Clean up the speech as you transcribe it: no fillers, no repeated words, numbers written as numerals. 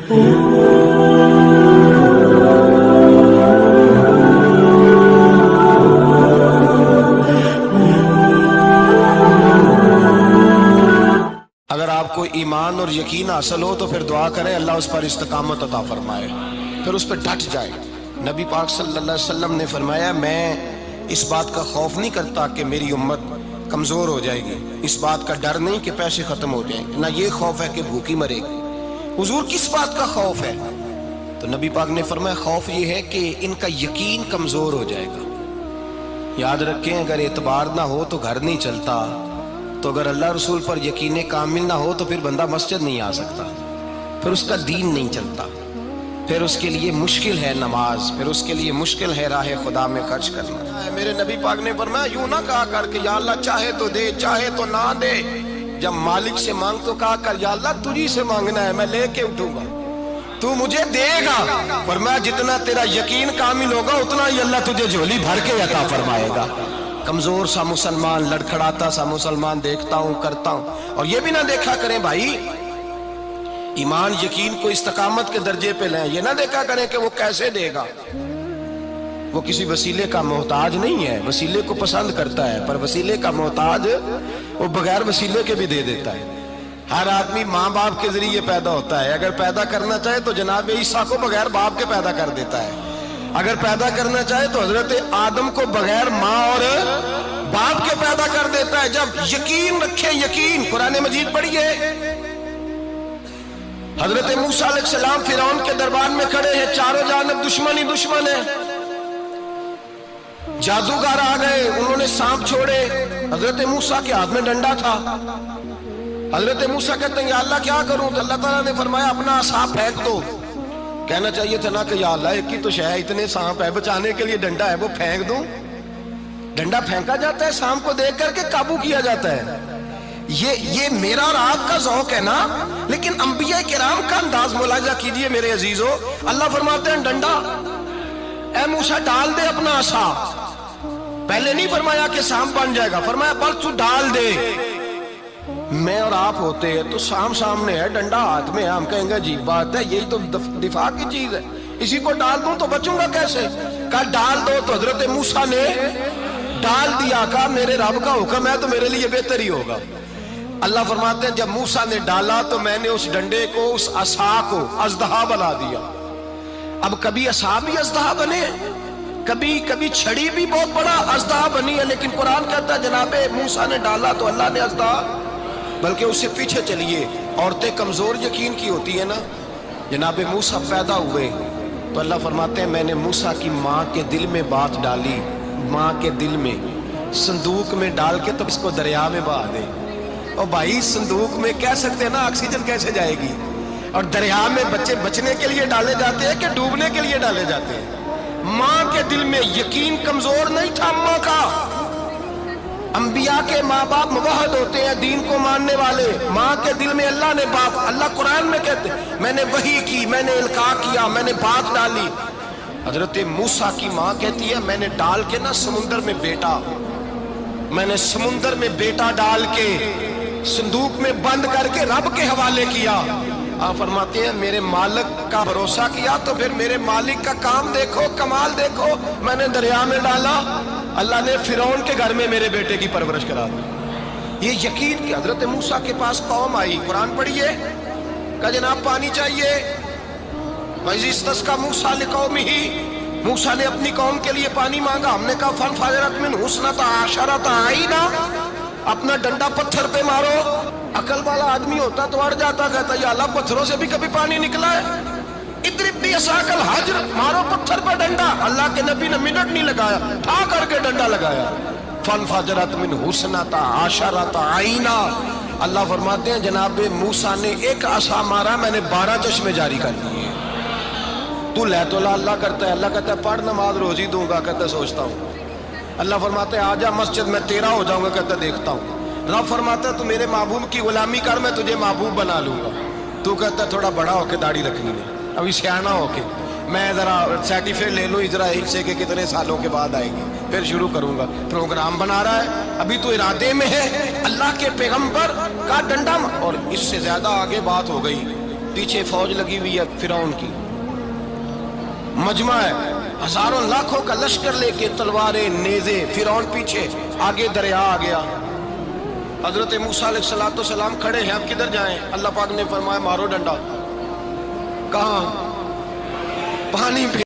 اگر آپ کو ایمان اور یقین حاصل ہو تو پھر دعا کریں اللہ اس پر استقامت عطا فرمائے، پھر اس پہ ڈٹ جائے۔ نبی پاک صلی اللہ علیہ وسلم نے فرمایا میں اس بات کا خوف نہیں کرتا کہ میری امت کمزور ہو جائے گی، اس بات کا ڈر نہیں کہ پیسے ختم ہو جائیں گے، نہ یہ خوف ہے کہ بھوکی مرے گی۔ حضور کس بات کا خوف ہے؟ تو نبی پاک نے فرمایا خوف یہ ہے کہ ان کا یقین کمزور ہو جائے گا۔ یاد رکھیں اگر اعتبار نہ ہو تو گھر نہیں چلتا، تو اگر اللہ رسول پر یقین کامل نہ ہو تو پھر بندہ مسجد نہیں آ سکتا، پھر اس کا دین نہیں چلتا، پھر اس کے لیے مشکل ہے نماز، پھر اس کے لیے مشکل ہے راہ خدا میں خرچ کرنا۔ میرے نبی پاک نے فرمایا یوں نہ کہا کر کہ یا اللہ چاہے تو دے چاہے تو نہ دے، جب مالک سے مانگ تو کہا کر یا اللہ تجھی سے مانگنا ہے، میں لے کے اٹھوں گا، تو مجھے دے گا۔ فرمایا جتنا تیرا یقین کامل ہوگا اتنا ہی اللہ تجھے جھولی بھر کے عطا فرمائے گا۔ کمزور سا مسلمان، لڑکھڑاتا سا مسلمان دیکھتا ہوں کرتا ہوں، اور یہ بھی نہ دیکھا کریں بھائی ایمان یقین کو استقامت کے درجے پہ لیں، یہ نہ دیکھا کریں کہ وہ کیسے دے گا، وہ کسی وسیلے کا محتاج نہیں ہے، وسیلے کو پسند کرتا ہے، پر وسیلے کا محتاج وہ بغیر وسیلے کے بھی دے دیتا ہے۔ ہر آدمی ماں باپ کے ذریعے پیدا ہوتا ہے، اگر پیدا کرنا چاہے تو جناب عیسیٰ کو بغیر باپ کے پیدا کر دیتا ہے، اگر پیدا کرنا چاہے تو حضرت آدم کو بغیر ماں اور باپ کے پیدا کر دیتا ہے۔ جب یقین رکھیں، یقین قرآن مجید پڑھیے، حضرت موسیٰ علیہ السلام فرعون کے دربار میں کھڑے ہیں، چاروں جانب دشمن ہی دشمن ہے، جادوگر آ گئے، انہوں نے سانپ چھوڑے، حضرت موسیٰ کے ہاتھ میں ڈنڈا تھا، حضرت موسیٰ کہتے ہیں یا اللہ کیا کروں؟ تو اللہ تعالیٰ نے فرمایا اپنا عصا پھینک دو۔ کہنا چاہیے تھا نا کہ یا اللہ ایک ہی تو شے ہے، اتنے سانپ ہے، بچانے کے لیے ڈنڈا ہے وہ پھینک دوں؟ ڈنڈا پھینکا جاتا ہے، سانپ کو دیکھ کر کے قابو کیا جاتا ہے۔ یہ میرا اور آپ کا ذوق ہے نا، لیکن انبیاء کرام کا انداز ملاحظہ کیجئے میرے عزیزو۔ اللہ فرماتے ہیں ڈنڈا اے موسیٰ ڈال دے اپنا عصا، پہلے نہیں فرمایا کہ سانپ بن جائے گا، فرمایا بس تو ڈال دے۔ میں اور آپ ہوتے ہیں تو سانپ سامنے ہے، ڈنڈا ہاتھ میں ہے، ہم کہیں گے عجیب بات ہے، یہی تو دفاع کی چیز ہے، اسی کو ڈال دوں تو بچوں گا کیسے؟ کہا ڈال دو، تو حضرت موسیٰ نے ڈال دیا، کہا میرے رب کا حکم ہے تو میرے لیے بہتر ہی ہوگا۔ اللہ فرماتے ہیں جب موسیٰ نے ڈالا تو میں نے اس ڈنڈے کو، اس عصا کو اژدہا بنا دیا۔ اب کبھی عصا بھی اژدہا بنے، کبھی چھڑی بھی بہت بڑا اژدہا بنی ہے، لیکن قرآن کہتا ہے جناب موسیٰ نے ڈالا تو اللہ نے اژدہا، بلکہ اس سے پیچھے چلیے، عورتیں کمزور یقین کی ہوتی ہیں نا، جناب موسیٰ پیدا ہوئے تو اللہ فرماتے ہیں میں نے موسیٰ کی ماں کے دل میں بات ڈالی، ماں کے دل میں صندوق میں ڈال کے تو اس کو دریا میں بہا دے۔ اور بھائی صندوق میں کہہ سکتے ہیں نا آکسیجن کیسے جائے گی، اور دریا میں بچے بچنے کے لیے ڈالے جاتے ہیں کہ ڈوبنے کے لیے ڈالے جاتے ہیں؟ ماں کے دل میں یقین کمزور نہیں تھا ماں کا۔ انبیاء کے ماں باپ موحد ہوتے ہیں، دین کو ماننے والے، ماں کے دل میں اللہ نے بات، اللہ قرآن میں کہتے ہیں میں نے وحی کی، میں نے القاء کیا، میں نے بات ڈالی۔ حضرت موسیٰ کی ماں کہتی ہے میں نے ڈال کے نا سمندر میں بیٹا، میں نے سمندر میں بیٹا ڈال کے صندوق میں بند کر کے رب کے حوالے کیا۔ آپ فرماتے ہیں میرے مالک کا بھروسہ کیا تو پھر میرے مالک کا کام دیکھو، کمال دیکھو، میں نے دریا میں ڈالا، اللہ نے فرعون کے گھر میں میرے بیٹے کی پرورش کرا دی۔ یہ یقین کہ حضرت موسیٰ کے پاس قوم آئی، قرآن پڑھیے، کہا جناب پانی چاہیے، وَإِذِ اسْتَسْقَىٰ مُوسَىٰ لِقَوْمِهِ، موسیٰ نے اپنی قوم کے لیے پانی مانگا، ہم نے کہا فَانْفَجَرَتْ مِنْهُ اثْنَتَا عَشَرَةَ عَيْنًا، اپنا ڈنڈا پتھر پہ مارو۔ عقل والا آدمی ہوتا تو اڑ جاتا، کہتا یا اللہ پتھروں سے بھی کبھی پانی نکلا ہے؟ اضرب بعصاک الحجر، مارو پتھر پہ ڈنڈا۔ اللہ کے نبی نے منٹ نہیں لگایا، ٹھا کر کے ڈنڈا لگایا، فَانْفَجَرَتْ مِنْهُ اثْنَتَا عَشَرَةَ عَيْنًا۔ اللہ فرماتے ہیں جناب موسیٰ نے ایک عصا مارا، میں نے 12 چشمے جاری کر دیے۔ تو لے تو اللہ کرتا ہے، اللہ کہتا ہے پڑھ نماز روزی دوں گا، کہتا ہے سوچتا ہوں۔ اللہ فرماتا ہے آجا مسجد میں تیرا ہو جاؤں گا، کہتا ہے دیکھتا ہوں۔ رب فرماتا ہے تو میرے محبوب کی غلامی کر، میں تجھے محبوب بنا لوں گا۔ تو کہتا ہے تھوڑا بڑا ہو کے داڑھی رکھنی ہے، ابھی سیانا ہو کے، میں ذرا سرٹیفکیٹ لے لوں اسرائیل سے کہ کتنے سالوں کے بعد آئے گی، پھر شروع کروں گا۔ پروگرام بنا رہا ہے، ابھی تو ارادے میں ہے۔ اللہ کے پیغمبر کا ڈنڈا، اور اس سے زیادہ آگے بات ہو گئی، پیچھے فوج لگی ہوئی ہے فرعون کی، مجمع ہے، ہزاروں لاکھوں کا لشکر لے کے، تلواریں نیزے، فرعون پیچھے، آگے دریا آ گیا۔ حضرت موسیٰ علیہ السلام کھڑے ہیں، اب کدھر جائیں؟ اللہ پاک نے فرمایا مارو ڈنڈا۔ کہاں؟ پانی پہ۔